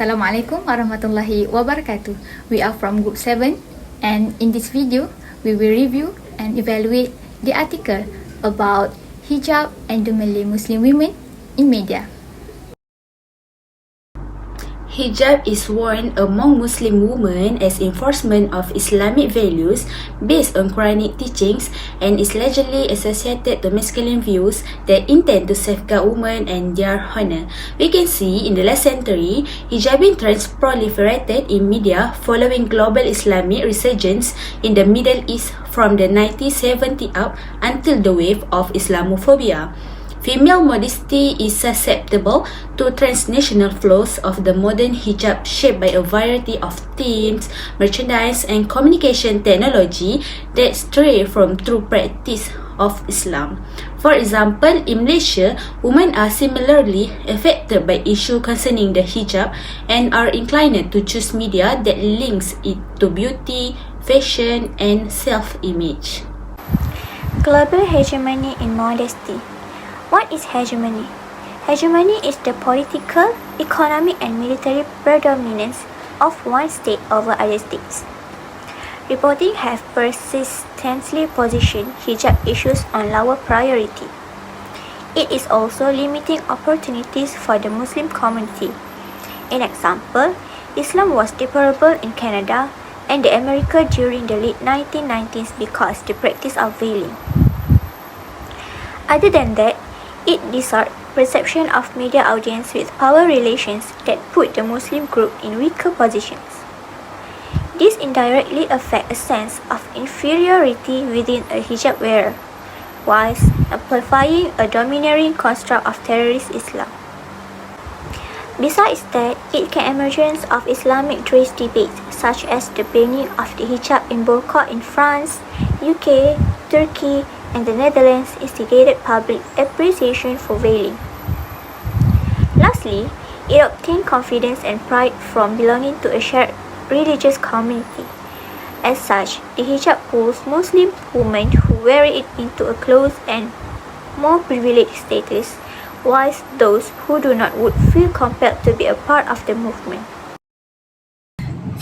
Assalamualaikum warahmatullahi wabarakatuh. We are from Group 7 and in this video, we will review and evaluate the article about hijab and the Malay Muslim women in media. Hijab is worn among Muslim women as enforcement of Islamic values based on Quranic teachings and is largely associated to masculine views that intend to safeguard women and their honor. We can see in the last century, hijabing trends proliferated in media following global Islamic resurgence in the Middle East from the 1970s up until the wave of Islamophobia. Female modesty is susceptible to transnational flows of the modern hijab shaped by a variety of themes, merchandise and communication technology that stray from true practice of Islam. For example, in Malaysia, women are similarly affected by issues concerning the hijab and are inclined to choose media that links it to beauty, fashion and self-image. Global hegemony in modesty. What is hegemony? Hegemony is the political, economic and military predominance of one state over other states. Reporting have persistently positioned hijab issues on lower priority. It is also limiting opportunities for the Muslim community. In example, Islam was deplorable in Canada and America during the late 1990s because the practice of veiling. Other than that, it distorts perception of media audience with power relations that put the Muslim group in weaker positions. This indirectly affects a sense of inferiority within a hijab wearer, whilst amplifying a domineering construct of terrorist Islam. Besides that, it can emergence of Islamic trace debates such as the banning of the hijab in burqa in France, UK, Turkey, and the Netherlands instigated public appreciation for veiling. Lastly, it obtained confidence and pride from belonging to a shared religious community. As such, the hijab pulls Muslim women who wear it into a close and more privileged status, whilst those who do not would feel compelled to be a part of the movement.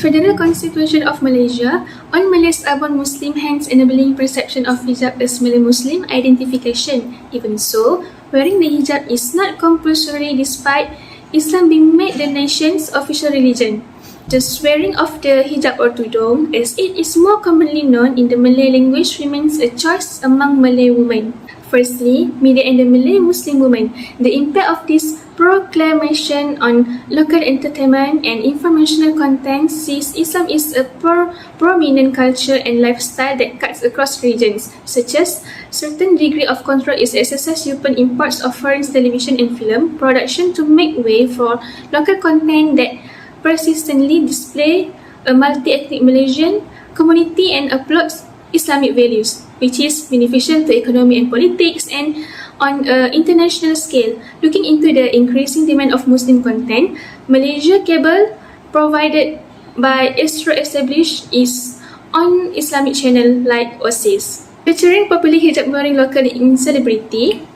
Federal Constitution of Malaysia on Malay's urban Muslim hence enabling perception of hijab as Malay Muslim identification. Even so, wearing the hijab is not compulsory despite Islam being made the nation's official religion. The swearing of the hijab or tudung, as it is more commonly known in the Malay language, remains a choice among Malay women. Firstly, media and the Malay Muslim women. The impact of this proclamation on local entertainment and informational content sees Islam is a prominent culture and lifestyle that cuts across regions, such as certain degree of control is exercised upon imports of foreign television and film production to make way for local content that persistently display a multi-ethnic Malaysian community and uploads Islamic values, which is beneficial to economy and politics. And on an international scale, looking into the increasing demand of Muslim content, Malaysia Cable, provided by Astro established is on Islamic channel like OSIS, featuring popular hijab wearing local in celebrity,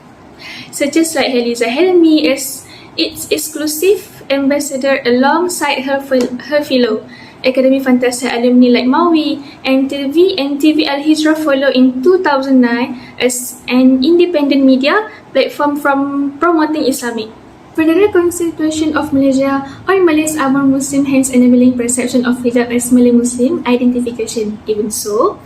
such as like Heliza Helmi as its exclusive ambassador alongside her fellow Academy Fantasia alumni like Mawi, and TV Al Hijrah follow in 2009 as an independent media platform from promoting Islamic. Federal Constitution of Malaysia on Malay's urban Muslim hence enabling perception of hijab as Malay Muslim identification. Even so,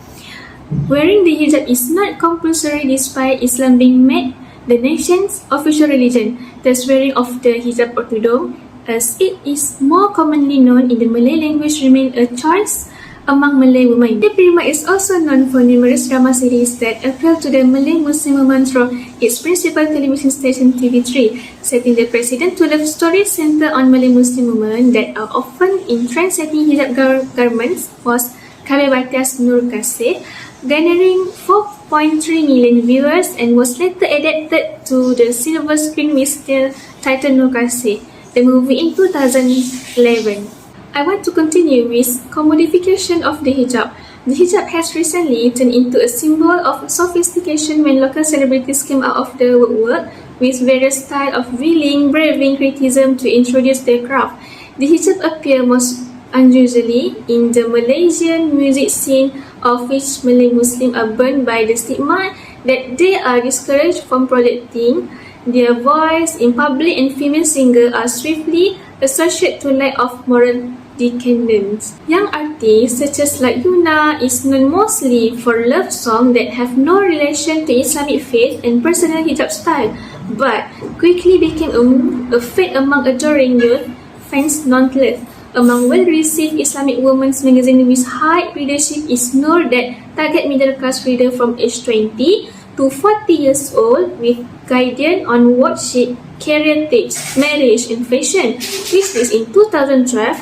wearing the hijab is not compulsory despite Islam being made the nation's official religion. The swearing of the hijab or tudung, as it is more commonly known in the Malay language, remain a choice among Malay women. The Prima is also known for numerous drama series that appeal to the Malay Muslim women through its principal television station TV3, setting the precedent to love stories centered on Malay Muslim women that are often in trend-setting hijab garments was Kabe Batias Nur Kasih, garnering 4.3 million viewers and was later adapted to the silver screen with the title Nur Kasih, the movie in 2011. I want to continue with commodification of the hijab. The hijab has recently turned into a symbol of sophistication when local celebrities came out of the woodwork with various styles of veiling, braving criticism to introduce their craft. The hijab appear most unusually in the Malaysian music scene, of which Malay Muslims are burned by the stigma that they are discouraged from projecting their voice in public, and female singers are swiftly associated to lack of moral decadence. Young artists such as like Yuna is known mostly for love songs that have no relation to Islamic faith and personal hijab style, but quickly became a fate among adoring youth fans nonetheless. Among well-received Islamic women's magazine with high readership is Noor, that target middle-class reader from age 20 to 40 years old, with guidance on worksheet, career tips, marriage and fashion, which is in 2012.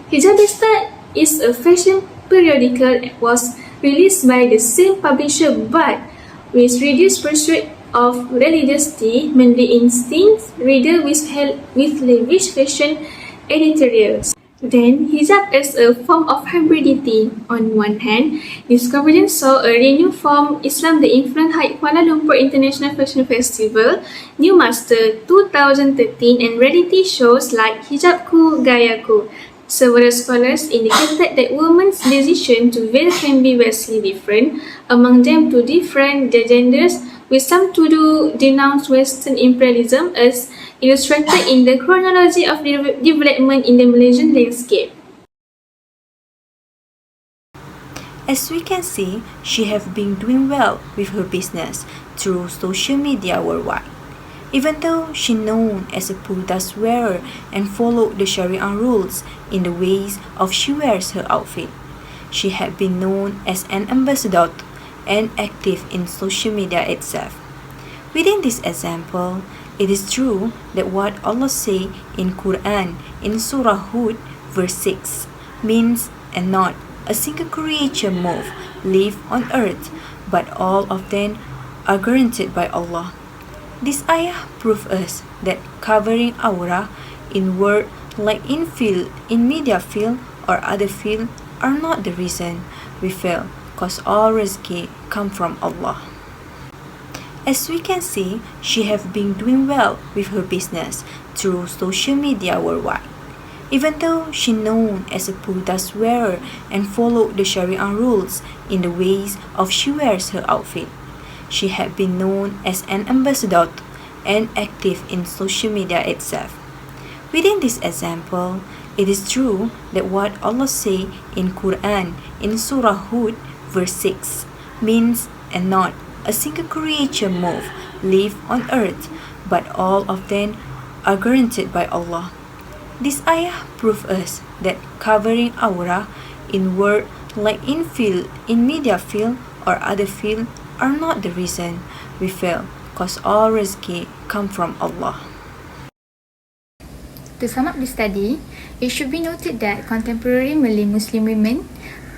Hijabista is a fashion periodical, was released by the same publisher but with reduced pursuit of religiosity, mainly instincts reader with lavish fashion editorials. Then, hijab as a form of hybridity. On one hand, this convergence saw a renewed form Islam that influenced Kuala Lumpur International Fashion Festival, New Master 2013, and reality shows like Hijabku, Gayaku. Several scholars indicated that women's decision to veil can be vastly different among them to different genders, with some to denounce Western imperialism as illustrated in the chronology of development in the Malaysian landscape. As we can see, she has been doing well with her business through social media worldwide. Even though she known as a Purdas wearer and followed the Sharia rules in the ways of she wears her outfit, she had been known as an ambassador and active in social media itself. Within this example, it is true that what Allah say in Quran in Surah Hud verse 6 means, and not a single creature move live on earth, but all of them are granted by Allah. This ayah proves us that covering aura in word like in field, in media field or other field are not the reason we fail, cause all rizki come from Allah. As we can see, she has been doing well with her business through social media worldwide. Even though she known as a Purdas wearer and followed the Sharia rules in the ways of she wears her outfit, she had been known as an ambassador and active in social media itself. Within this example, it is true that what Allah say in Quran in Surah Hud verse 6 means, and not a single creature move live on earth, but all of them are granted by Allah. This ayah proves us that covering aura in word like in field, in media field or other field are not the reason we fail, cause all rizki come from Allah. To sum up the study, it should be noted that contemporary Malay Muslim women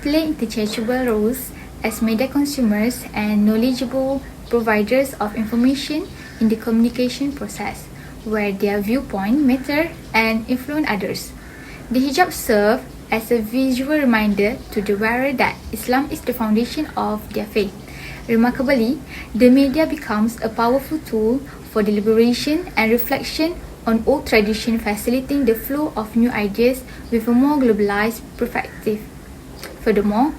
play interchangeable roles as media consumers and knowledgeable providers of information in the communication process, where their viewpoint matter and influence others. The hijab serves as a visual reminder to the wearer that Islam is the foundation of their faith. Remarkably, the media becomes a powerful tool for deliberation and reflection on old tradition, facilitating the flow of new ideas with a more globalized perspective. Furthermore,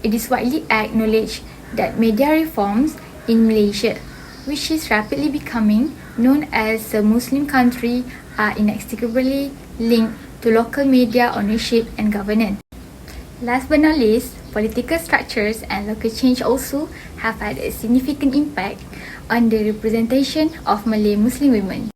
it is widely acknowledged that media reforms in Malaysia, which is rapidly becoming known as a Muslim country, are inextricably linked to local media ownership and governance. Last but not least, political structures and local change also have had a significant impact on the representation of Malay Muslim women.